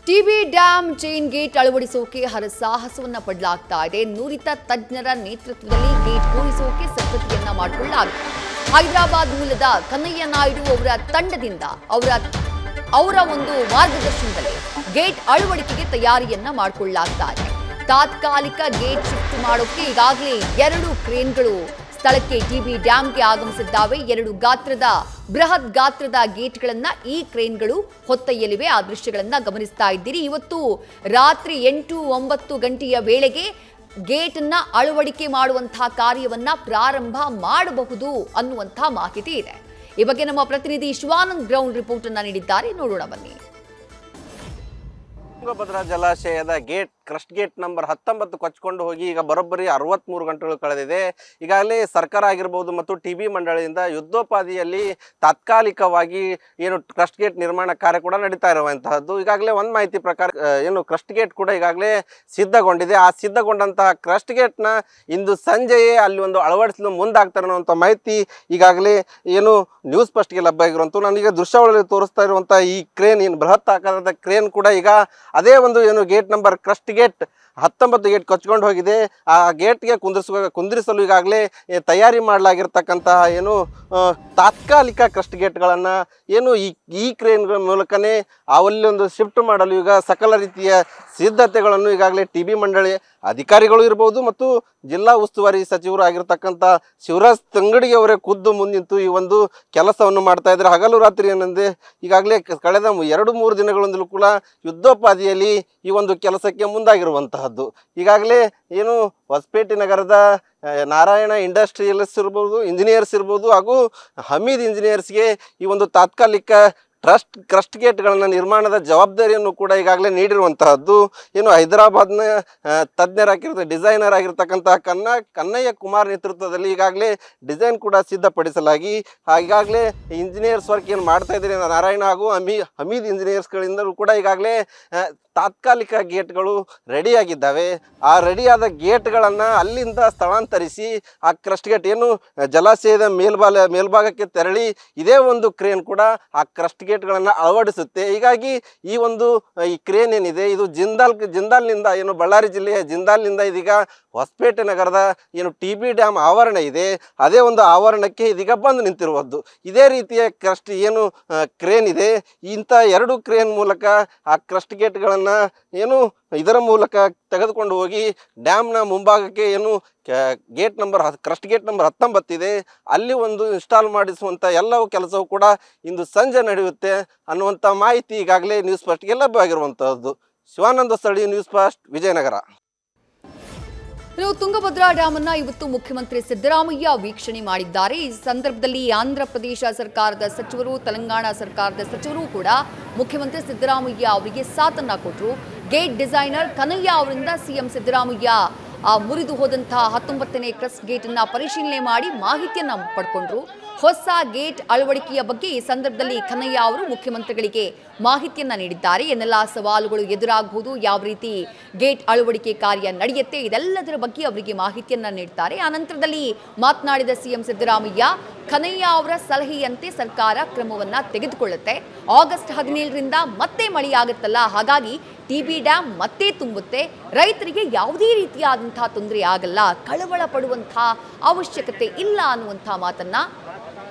TB dam chain gate ಅಳವಡಿಸೋಕೆ ಹರಸಾಹಸವನ್ನ ಪಡಲಾಗ್ತಾ ಇದೆ. ನುರಿತ ತಜ್ಞರ ನೇತೃತ್ವದಲ್ಲಿ ಗೇಟ್ ಕೂರಿಸೋಕೆ ಸಿದ್ಧತೆಯನ್ನ ಮಾಡಿಕೊಳ್ಳಲಾಗಿದೆ. ಹೈದರಾಬಾದ್ ಮೂಲದ ಕನ್ನಯ್ಯ ನಾಯ್ಡು ಅವರ ತಂಡದಿಂದ ಅವರ ಒಂದು ಮಾರ್ಗದರ್ಶನದಲ್ಲಿ ಗೇಟ್ ಅಳವಡಿಕೆಗೆ ತಯಾರಿಯನ್ನ ಮಾಡಿಕೊಳ್ಳಲಾಗ್ತಾ ಇದೆ. ತಾತ್ಕಾಲಿಕ ಗೇಟ್ ಶಿಫ್ಟ್ ಮಾಡೋಕೆ ಈಗಾಗಲೇ 2 ಕ್ರೇನ್ಗಳು ಸ್ಥಳಕ್ಕೆ ಟಿಬಿ ಡ್ಯಾಂಗೆ ಆಗಮಿಸಿದ್ದಾವೆ. 2 ಬೃಹತ್ ಗಾತ್ರದ ಗೇಟ್ಗಳನ್ನ ಈ ಕ್ರೇನ್ಗಳು ಹೊತ್ತೊಯ್ಯಲಿವೆ. ಆ ದೃಶ್ಯಗಳನ್ನ ಗಮನಿಸ್ತಾ ಇದ್ದೀರಿ. ಇವತ್ತು ರಾತ್ರಿ 8-9 ಗಂಟೆಯ ವೇಳೆಗೆ ಗೇಟ್ ಅನ್ನ ಅಳವಡಿಕೆ ಮಾಡುವಂತಹ ಕಾರ್ಯವನ್ನ ಪ್ರಾರಂಭ ಮಾಡಬಹುದು ಅನ್ನುವಂತಹ ಮಾಹಿತಿ ಇದೆ. ಈ ಬಗ್ಗೆ ನಮ್ಮ ಪ್ರತಿನಿಧಿ ಶಿವಾನಂದ್ ಗ್ರೌಂಡ್ ರಿಪೋರ್ಟ್ ಅನ್ನ ನೀಡಿದ್ದಾರೆ. ನೋಡೋಣ ಬನ್ನಿ. ತುಂಗಭದ್ರಾ ಜಲಾಶಯದ ಗೇಟ್ ಕ್ರಸ್ಟ್ ಗೇಟ್ ನಂಬರ್ 19 ಕೊಚ್ಚಿಕೊಂಡು ಹೋಗಿ ಈಗ ಬರೋಬ್ಬರಿ 63 ಗಂಟೆಗಳು ಕಳೆದಿದೆ. ಈಗಾಗಲೇ ಸರ್ಕಾರ ಆಗಿರ್ಬೋದು ಮತ್ತು ಟಿಬಿ ಮಂಡಳಿಯಿಂದ ಯುದ್ಧೋಪಾದಿಯಲ್ಲಿ ತಾತ್ಕಾಲಿಕವಾಗಿ ಏನು ಕ್ರಸ್ಟ್ ಗೇಟ್ ನಿರ್ಮಾಣ ಕಾರ್ಯ ಕೂಡ ನಡೀತಾ ಇರುವಂತಹದ್ದು. ಈಗಾಗಲೇ ಒಂದು ಮಾಹಿತಿ ಪ್ರಕಾರ ಏನು ಕ್ರಸ್ಟ್ ಗೇಟ್ ಕೂಡ ಈಗಾಗಲೇ ಸಿದ್ಧಗೊಂಡಿದೆ. ಆ ಸಿದ್ಧಗೊಂಡಂತಹ ಕ್ರಸ್ಟ್ ಗೇಟ್ನ ಇಂದು ಸಂಜೆಯೇ ಅಲ್ಲಿ ಒಂದು ಅಳವಡಿಸಲು ಮುಂದಾಗ್ತಾರೆ ಅನ್ನುವಂಥ ಮಾಹಿತಿ ಈಗಾಗಲೇ ಏನು ನ್ಯೂಸ್ ಫಸ್ಟ್ಗೆ ಲಭ್ಯ ಆಗಿರುವಂಥ ನಾನೀಗ ದೃಶ್ಯಾವಳಿಯಲ್ಲಿ ತೋರಿಸ್ತಾ ಇರುವಂಥ ಈ ಕ್ರೇನ್ ಏನು ಬೃಹತ್ ಆಕಾರದ ಕ್ರೇನ್ ಕೂಡ ಈಗ ಅದೇ ಒಂದು ಏನು gate number crest gate 19 gate ಕೊಚ್ಕೊಂಡು ಹೋಗಿದೆ. ಆ ಗೇಟ್ಗೆ ಕುಂದಿರಿಸಲು ಈಗಾಗಲೇ ತಯಾರಿ ಮಾಡಲಾಗಿರ್ತಕ್ಕಂತಹ ಏನು ತಾತ್ಕಾಲಿಕ ಕ್ರಸ್ಟ್ ಗೇಟ್ಗಳನ್ನು ಏನು ಈ ಕ್ರೇನ್ಗಳ ಮೂಲಕನೇ ಅವಲ್ಲಿ ಒಂದು ಶಿಫ್ಟ್ ಮಾಡಲು ಈಗ ಸಕಲ ರೀತಿಯ ಸಿದ್ಧತೆಗಳನ್ನು ಈಗಾಗಲೇ ಟಿಬಿ ಮಂಡಳಿ ಅಧಿಕಾರಿಗಳು ಇರ್ಬೋದು ಮತ್ತು ಜಿಲ್ಲಾ ಉಸ್ತುವಾರಿ ಸಚಿವರು ಆಗಿರ್ತಕ್ಕಂಥ ಶಿವರಾಜ್ ತಂಗಡಿಗೆ ಅವರೇ ಖುದ್ದು ಮುಂದಿಂತು ಈ ಒಂದು ಕೆಲಸವನ್ನು ಮಾಡ್ತಾ ಇದ್ದಾರೆ. ಹಗಲು ರಾತ್ರಿ ಏನಂದರೆ ಈಗಾಗಲೇ ಕಳೆದ 2-3 ದಿನಗಳಿಂದಲೂ ಕೂಡ ಯುದ್ಧೋಪಾದಿಯಲ್ಲಿ ಈ ಒಂದು ಕೆಲಸಕ್ಕೆ ಮುಂದಾಗಿರುವಂತಹದ್ದು. ಈಗಾಗಲೇ ಏನು ಹೊಸಪೇಟೆ ನಗರದ ನಾರಾಯಣ ಇಂಡಸ್ಟ್ರಿಯಲ್ಸ್ ಇರ್ಬೋದು, ಇಂಜಿನಿಯರ್ಸ್ ಇರ್ಬೋದು ಹಾಗೂ ಹಮೀದ್ ಇಂಜಿನಿಯರ್ಸ್ಗೆ ಈ ಒಂದು ತಾತ್ಕಾಲಿಕ ಕ್ರಸ್ಟ್ ಗೇಟ್ಗಳನ್ನು ನಿರ್ಮಾಣದ ಜವಾಬ್ದಾರಿಯನ್ನು ಕೂಡ ಈಗಾಗಲೇ ನೀಡಿರುವಂತಹದ್ದು. ಏನು ಹೈದರಾಬಾದ್ನ ಡಿಸೈನರ್ ಆಗಿರ್ತಕ್ಕಂತಹ ಕನ್ನಯ್ಯ ಕುಮಾರ್ ನೇತೃತ್ವದಲ್ಲಿ ಈಗಾಗಲೇ ಡಿಸೈನ್ ಕೂಡ ಸಿದ್ಧಪಡಿಸಲಾಗಿ ಈಗಾಗಲೇ ಇಂಜಿನಿಯರ್ಸ್ ವರ್ಕ್ ಏನು ಮಾಡ್ತಾ ಇದ್ದಾರೆ ನಾರಾಯಣ ಹಾಗೂ ಹಮೀದ್ ಇಂಜಿನಿಯರ್ಸ್ಗಳಿಂದಲೂ ಕೂಡ ಈಗಾಗಲೇ ತಾತ್ಕಾಲಿಕ ಗೇಟ್ಗಳು ರೆಡಿಯಾಗಿದ್ದಾವೆ. ಆ ರೆಡಿಯಾದ ಗೇಟ್ಗಳನ್ನು ಅಲ್ಲಿಂದ ಸ್ಥಳಾಂತರಿಸಿ ಆ ಕ್ರಸ್ಟ್ ಗೇಟ್ ಏನು ಜಲಾಶಯದ ಮೇಲ್ಭಾಗಕ್ಕೆ ತೆರಳಿ ಇದೇ ಒಂದು ಕ್ರೇನ್ ಕೂಡ ಆ ಕ್ರಸ್ಟ್ ಗೇಟ್ಗಳನ್ನು ಅಳವಡಿಸುತ್ತೆ. ಹೀಗಾಗಿ ಈ ಕ್ರೇನ್ ಏನಿದೆ ಇದು ಜಿಂದಾಲ್ನಿಂದ ಏನು ಬಳ್ಳಾರಿ ಜಿಲ್ಲೆಯ ಜಿಂದಾಲ್ನಿಂದ ಇದೀಗ ಹೊಸಪೇಟೆ ನಗರದ ಏನು ಟಿಬಿ ಡ್ಯಾಮ್ ಆವರಣ ಇದೆ ಅದೇ ಒಂದು ಆವರಣಕ್ಕೆ ಇದೀಗ ಬಂದು ನಿಂತಿರುವುದು. ಇದೇ ರೀತಿಯ ಕ್ರಸ್ಟ್ ಏನು ಕ್ರೇನ್ ಇದೆ ಇಂಥ 2 ಕ್ರೇನ್ ಮೂಲಕ ಆ ಕ್ರಸ್ಟ್ ಗೇಟ್ಗಳನ್ನು ಏನು ಇದರ ಮೂಲಕ ತೆಗೆದುಕೊಂಡು ಹೋಗಿ ಡ್ಯಾಮ್ನ ಮುಂಭಾಗಕ್ಕೆ ಏನು ಕ್ರಸ್ಟ್ ಗೇಟ್ ನಂಬರ್ 19 ಇದೆ ಅಲ್ಲಿ ಒಂದು ಇನ್ಸ್ಟಾಲ್ ಮಾಡಿಸುವಂಥ ಎಲ್ಲವೂ ಕೆಲಸವೂ ಕೂಡ ಇಂದು ಸಂಜೆ ನಡೆಯುತ್ತೆ ಅನ್ನುವಂಥ ಮಾಹಿತಿ ಈಗಾಗಲೇ ನ್ಯೂಸ್ ಫಸ್ಟ್ಗೆ ಲಭ್ಯವಾಗಿರುವಂಥದ್ದು. ಶಿವಾನಂದ ಸ್ಥಳೀಯ news first Vijayanagara. Tungabhadra dam ಅನ್ನ ಇವತ್ತು ಮುಖ್ಯಮಂತ್ರಿ ಸಿದ್ದರಾಮಯ್ಯ ವೀಕ್ಷಣೆ ಮಾಡಿದ್ದಾರೆ. ಈ ಸಂದರ್ಭದಲ್ಲಿ ಆಂಧ್ರ ಪ್ರದೇಶ ಸರ್ಕಾರದ ಸಚಿವರು, ತೆಲಂಗಾಣ ಸರ್ಕಾರದ ಸಚಿವರು ಕೂಡ ಮುಖ್ಯಮಂತ್ರಿ ಸಿದ್ದರಾಮಯ್ಯ ಅವರಿಗೆ ಸಾಥನ್ನ ಕೊಟ್ಟರು. ಗೇಟ್ ಡಿಸೈನರ್ ಕನ್ನಯ್ಯ ಅವರಿಂದ ಸಿಎಂ ಸಿದ್ದರಾಮಯ್ಯ ಮುರಿದು ಹೋದಂತಹ 19ನೇ ಕ್ರಸ್ಟ್ ಗೇಟ್ ಅನ್ನ ಪರಿಶೀಲನೆ ಮಾಡಿ ಮಾಹಿತಿಯನ್ನ ಪಡ್ಕೊಂಡ್ರು. ಹೊಸ ಗೇಟ್ ಅಳವಡಿಕೆಯ ಬಗ್ಗೆ ಈ ಸಂದರ್ಭದಲ್ಲಿ ಕನ್ನಯ್ಯ ಅವರು ಮುಖ್ಯಮಂತ್ರಿಗಳಿಗೆ ಮಾಹಿತಿಯನ್ನ ನೀಡಿದ್ದಾರೆ. ಏನೆಲ್ಲ ಸವಾಲುಗಳು ಎದುರಾಗಬಹುದು, ಯಾವ ರೀತಿ ಗೇಟ್ ಅಳವಡಿಕೆ ಕಾರ್ಯ ನಡೆಯುತ್ತೆ, ಇದೆಲ್ಲದರ ಬಗ್ಗೆ ಅವರಿಗೆ ಮಾಹಿತಿಯನ್ನ ನೀಡ್ತಾರೆ. ಆ ನಂತರದಲ್ಲಿ ಮಾತನಾಡಿದ ಸಿಎಂ ಸಿದ್ದರಾಮಯ್ಯ, ಕನ್ನಯ್ಯ ಅವರ ಸಲಹೆಯಂತೆ ಸರ್ಕಾರ ಕ್ರಮವನ್ನ ತೆಗೆದುಕೊಳ್ಳುತ್ತೆ. ಆಗಸ್ಟ್ 17ರಿಂದ ಮತ್ತೆ ಮಳೆಯಾಗುತ್ತಲ್ಲ, ಹಾಗಾಗಿ ಟಿಬಿ ಡ್ಯಾಮ್ ಮತ್ತೆ ತುಂಬುತ್ತೆ. ರೈತರಿಗೆ ಯಾವುದೇ ರೀತಿಯಾದಂತಹ ತೊಂದರೆ ಆಗಲ್ಲ, ಕಳವಳ ಪಡುವಂತಹ ಅವಶ್ಯಕತೆ ಇಲ್ಲ ಅನ್ನುವಂತಹ ಮಾತನ್ನ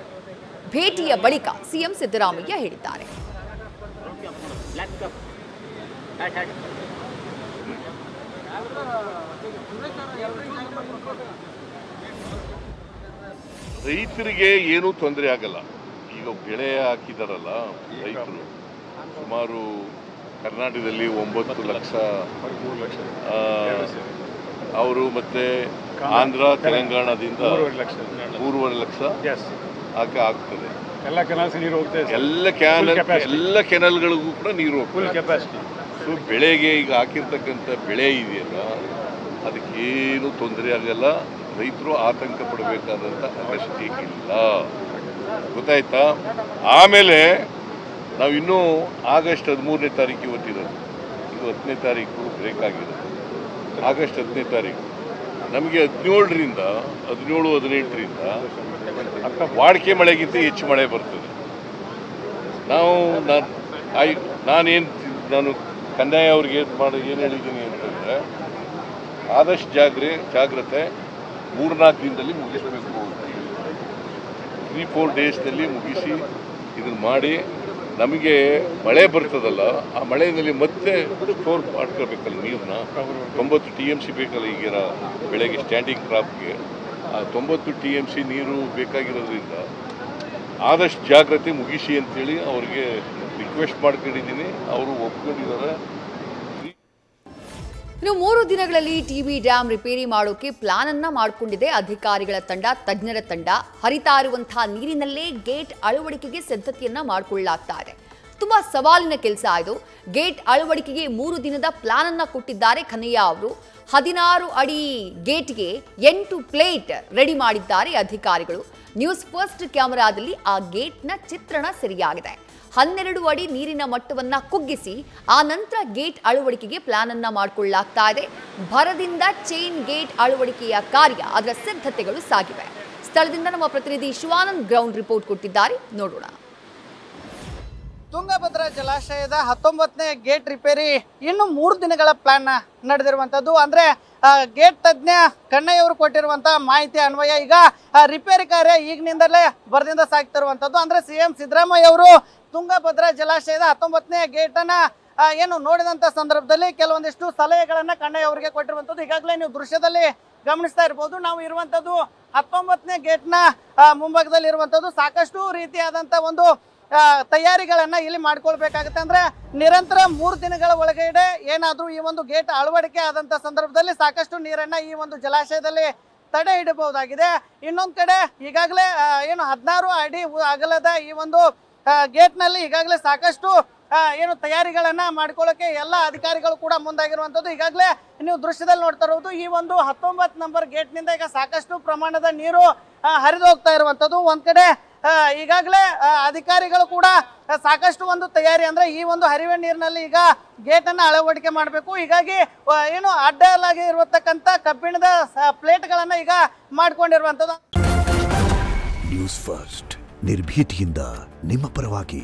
ಭೇಟಿಯ ಬಳಿಕ ಸಿಎಂ ಸಿದ್ದರಾಮಯ್ಯ ಹೇಳಿದ್ದಾರೆ. ರೈತರಿಗೆ ಏನೂ ತೊಂದರೆ ಆಗಲ್ಲ. ಈಗ ಬೆಳೆ ಹಾಕಿದಾರಲ್ಲ ರೈತರು, ಸುಮಾರು ಕರ್ನಾಟಕದಲ್ಲಿ 9 ಲಕ್ಷ ಅವರು ಮತ್ತೆ ಆಂಧ್ರ ತೆಲಂಗಾಣದಿಂದ 3.5 ಲಕ್ಷ ಆಗ್ತದೆ. ಎಲ್ಲ ಕೆನಲ್ಗಳಿಗೂ ಕೂಡ ನೀರು ಹೋಗ್ತದೆ. ಸೊ ಬೆಳೆಗೆ ಈಗ ಹಾಕಿರ್ತಕ್ಕಂಥ ಬೆಳೆ ಇದೆಯಲ್ಲ ಅದಕ್ಕೇನು ತೊಂದರೆ ಆಗಲ್ಲ. ರೈತರು ಆತಂಕ ಪಡಬೇಕಾದಂಥ ಅವಶ್ಯಕತೆ ಇಲ್ಲ, ಗೊತ್ತಾಯ್ತಾ? ಆಮೇಲೆ ನಾವು ಇನ್ನೂ ಆಗಸ್ಟ್ 13ನೇ ತಾರೀಕು ಇವತ್ತಿರೋದು, ಇದು 10ನೇ ತಾರೀಕು ಬ್ರೇಕ್ ಆಗಿರೋದು. ಆಗಸ್ಟ್ 10ನೇ ತಾರೀಕು ನಮಗೆ 17, 18ರಿಂದ ವಾಡಿಕೆ ಮಳೆಗಿಂತ ಹೆಚ್ಚು ಮಳೆ ಬರ್ತದೆ. ನಾನು ಕಂದಾಯ ಅವ್ರಿಗೆ ಏನು ಹೇಳಿದ್ದೀನಿ ಅಂತಂದರೆ ಆದಷ್ಟು ಜಾಗ್ರತೆ 3-4 ದಿನದಲ್ಲಿ ಮುಗಿಸಬೇಕು ಅಂತ ಹೇಳಿ 3-4 ಡೇಸ್ನಲ್ಲಿ ಮುಗಿಸಿ ಇದನ್ನು ಮಾಡಿ ನಮಗೆ ಮಳೆ ಬರ್ತದಲ್ಲ ಆ ಮಳೆಯಲ್ಲಿ ಮತ್ತೆ ಸ್ಟೋರ್ ಮಾಡ್ಕೋಬೇಕಲ್ಲ ನೀರನ್ನ 90 TMC ಬೇಕಲ್ಲ ಈಗಿನ ಬೆಳೆಗೆ ಸ್ಟ್ಯಾಂಡಿಂಗ್ ಕ್ರಾಪ್ಗೆ ಆ 90 TMC ನೀರು ಬೇಕಾಗಿರೋದ್ರಿಂದ ಆದಷ್ಟು ಜಾಗ್ರತೆ ಮುಗಿಸಿ ಅಂತೇಳಿ ಅವ್ರಿಗೆ ರಿಕ್ವೆಸ್ಟ್ ಮಾಡ್ಕೊಂಡಿದ್ದೀನಿ. ಅವರು ಒಪ್ಕೊಂಡಿದ್ದಾರೆ. ಇನ್ನು 3 ದಿನಗಳಲ್ಲಿ ಟಿಬಿ ಡ್ಯಾಂ ರಿಪೇರಿ ಮಾಡೋಕೆ ಪ್ಲಾನ್ ಅನ್ನ ಮಾಡಿಕೊಂಡಿದೆ ಅಧಿಕಾರಿಗಳ ತಂಡ, ತಜ್ಞರ ತಂಡ. ಹರಿತಾ ಇರುವಂತಹ ನೀರಿನಲ್ಲೇ ಗೇಟ್ ಅಳವಡಿಕೆಗೆ ಸಿದ್ಧತೆಯನ್ನ ಮಾಡಿಕೊಳ್ಳಲಾಗ್ತಾ ಇದೆ. ತುಂಬಾ ಸವಾಲಿನ ಕೆಲಸ ಇದು. ಗೇಟ್ ಅಳವಡಿಕೆಗೆ 3 ದಿನದ ಪ್ಲಾನ್ ಅನ್ನ ಕೊಟ್ಟಿದ್ದಾರೆ ಕನ್ನಯ್ಯ ಅವರು. 16 ಅಡಿ ಗೇಟ್ಗೆ 8 ಪ್ಲೇಟ್ ರೆಡಿ ಮಾಡಿದ್ದಾರೆ ಅಧಿಕಾರಿಗಳು. ನ್ಯೂಸ್ ಫಸ್ಟ್ ಕ್ಯಾಮೆರಾದಲ್ಲಿ ಆ ಗೇಟ್ನ ಚಿತ್ರಣ ಸೆರೆಯಾಗಿದೆ. 12 ಅಡಿ ನೀರಿನ ಮಟ್ಟವನ್ನ ಕುಗ್ಗಿಸಿ ಆ ನಂತರ ಗೇಟ್ ಅಳವಡಿಕೆಗೆ ಪ್ಲಾನ್ ಅನ್ನ ಮಾಡಿಕೊಳ್ಳಲಾಗ್ತಾ ಇದೆ. ಭರದಿಂದ ಚೈನ್ ಗೇಟ್ ಅಳವಡಿಕೆಯ ಕಾರ್ಯ ಅದರ ಸಿದ್ಧತೆಗಳು ಸಾಗಿವೆ. ಸ್ಥಳದಿಂದ ನಮ್ಮ ಪ್ರತಿನಿಧಿ ಶಿವಾನಂದ್ ಗ್ರೌಂಡ್ ರಿಪೋರ್ಟ್ ಕೊಟ್ಟಿದ್ದಾರೆ, ನೋಡೋಣ. ತುಂಗಭದ್ರಾ ಜಲಾಶಯದ 19ನೇ ಗೇಟ್ ರಿಪೇರಿ ಇನ್ನು 3 ದಿನಗಳ ಪ್ಲಾನ್ ನಡೆದಿರುವಂತದ್ದು. ಅಂದ್ರೆ ಗೇಟ್ ತಜ್ಞ ಕನ್ನಯ್ಯ ಅವರು ಕೊಟ್ಟಿರುವಂತ ಮಾಹಿತಿ ಅನ್ವಯ ಈಗ ರಿಪೇರಿ ಕಾರ್ಯ ಈಗಿನಿಂದಲೇ ಭರದಿಂದ ಸಾಗ್ತಿರುವಂತದ್ದು. ಅಂದ್ರೆ ಸಿಎಂ ಸಿದ್ದರಾಮಯ್ಯ ಅವರು ತುಂಗಭದ್ರಾ ಜಲಾಶಯದ 19ನೇ ಗೇಟ್ ಅನ್ನ ಏನು ನೋಡಿದಂತ ಸಂದರ್ಭದಲ್ಲಿ ಕೆಲವೊಂದಿಷ್ಟು ಸಲಹೆಗಳನ್ನ ಕನ್ನಯ್ಯ ಅವರಿಗೆ ಕೊಟ್ಟಿರುವಂತದ್ದು. ಈಗಾಗಲೇ ನೀವು ದೃಶ್ಯದಲ್ಲಿ ಗಮನಿಸ್ತಾ ಇರಬಹುದು. ನಾವು ಇರುವಂತದ್ದು 19ನೇ ಗೇಟ್ ನ ಮುಂಭಾಗದಲ್ಲಿ ಇರುವಂತದ್ದು. ಸಾಕಷ್ಟು ರೀತಿಯಾದಂತ ಒಂದು ತಯಾರಿಗಳನ್ನ ಇಲ್ಲಿ ಮಾಡ್ಕೊಳ್ಬೇಕಾಗುತ್ತೆ. ಅಂದ್ರೆ ನಿರಂತರ 3 ದಿನಗಳ ಒಳಗಡೆ ಏನಾದ್ರೂ ಈ ಒಂದು ಗೇಟ್ ಅಳವಡಿಕೆ ಆದಂತ ಸಂದರ್ಭದಲ್ಲಿ ಸಾಕಷ್ಟು ನೀರನ್ನ ಈ ಒಂದು ಜಲಾಶಯದಲ್ಲಿ ತಡೆ ಹಿಡಬಹುದಾಗಿದೆ. ಇನ್ನೊಂದ್ ಕಡೆ ಈಗಾಗಲೇ ಏನು 16 ಅಡಿ ಅಗಲದ ಈ ಒಂದು ಗೇಟ್ ನಲ್ಲಿ ಈಗಾಗಲೇ ಸಾಕಷ್ಟು ಏನು ತಯಾರಿಗಳನ್ನ ಮಾಡ್ಕೊಳ್ಳೋಕೆ ಎಲ್ಲ ಅಧಿಕಾರಿಗಳು ಕೂಡ ಮುಂದಾಗಿರುವಂತದ್ದು. ಈಗಾಗಲೇ ನೀವು ದೃಶ್ಯದಲ್ಲಿ ನೋಡ್ತಾ ಇರೋದು ಈ ಒಂದು 19 ನಂಬರ್ ಗೇಟ್ ನಿಂದ ಈಗ ಸಾಕಷ್ಟು ಪ್ರಮಾಣದ ನೀರು ಹರಿದು ಹೋಗ್ತಾ ಇರುವಂತದ್ದು. ಒಂದ್ ಕಡೆ ಈಗಾಗಲೇ ಅಧಿಕಾರಿಗಳು ಕೂಡ ಸಾಕಷ್ಟು ಒಂದು ತಯಾರಿ, ಅಂದ್ರೆ ಈ ಒಂದು ಹರಿವೆ ನೀರಿನಲ್ಲಿ ಈಗ ಗೇಟ್ ಅನ್ನ ಅಳವಡಿಕೆ ಮಾಡಬೇಕು. ಹೀಗಾಗಿ ಏನು ಅಡ್ಡಲಾಗಿ ಇರತಕ್ಕಂತ ಕಬ್ಬಿಣದ ಪ್ಲೇಟ್ ಗಳನ್ನ ಈಗ ಮಾಡ್ಕೊಂಡಿರುವಂತದ್ದು. ನ್ಯೂಸ್ ಫಸ್ಟ್ ನಿರ್ಭೀತಿಯಿಂದ ನಿಮ್ಮ ಪರವಾಗಿ.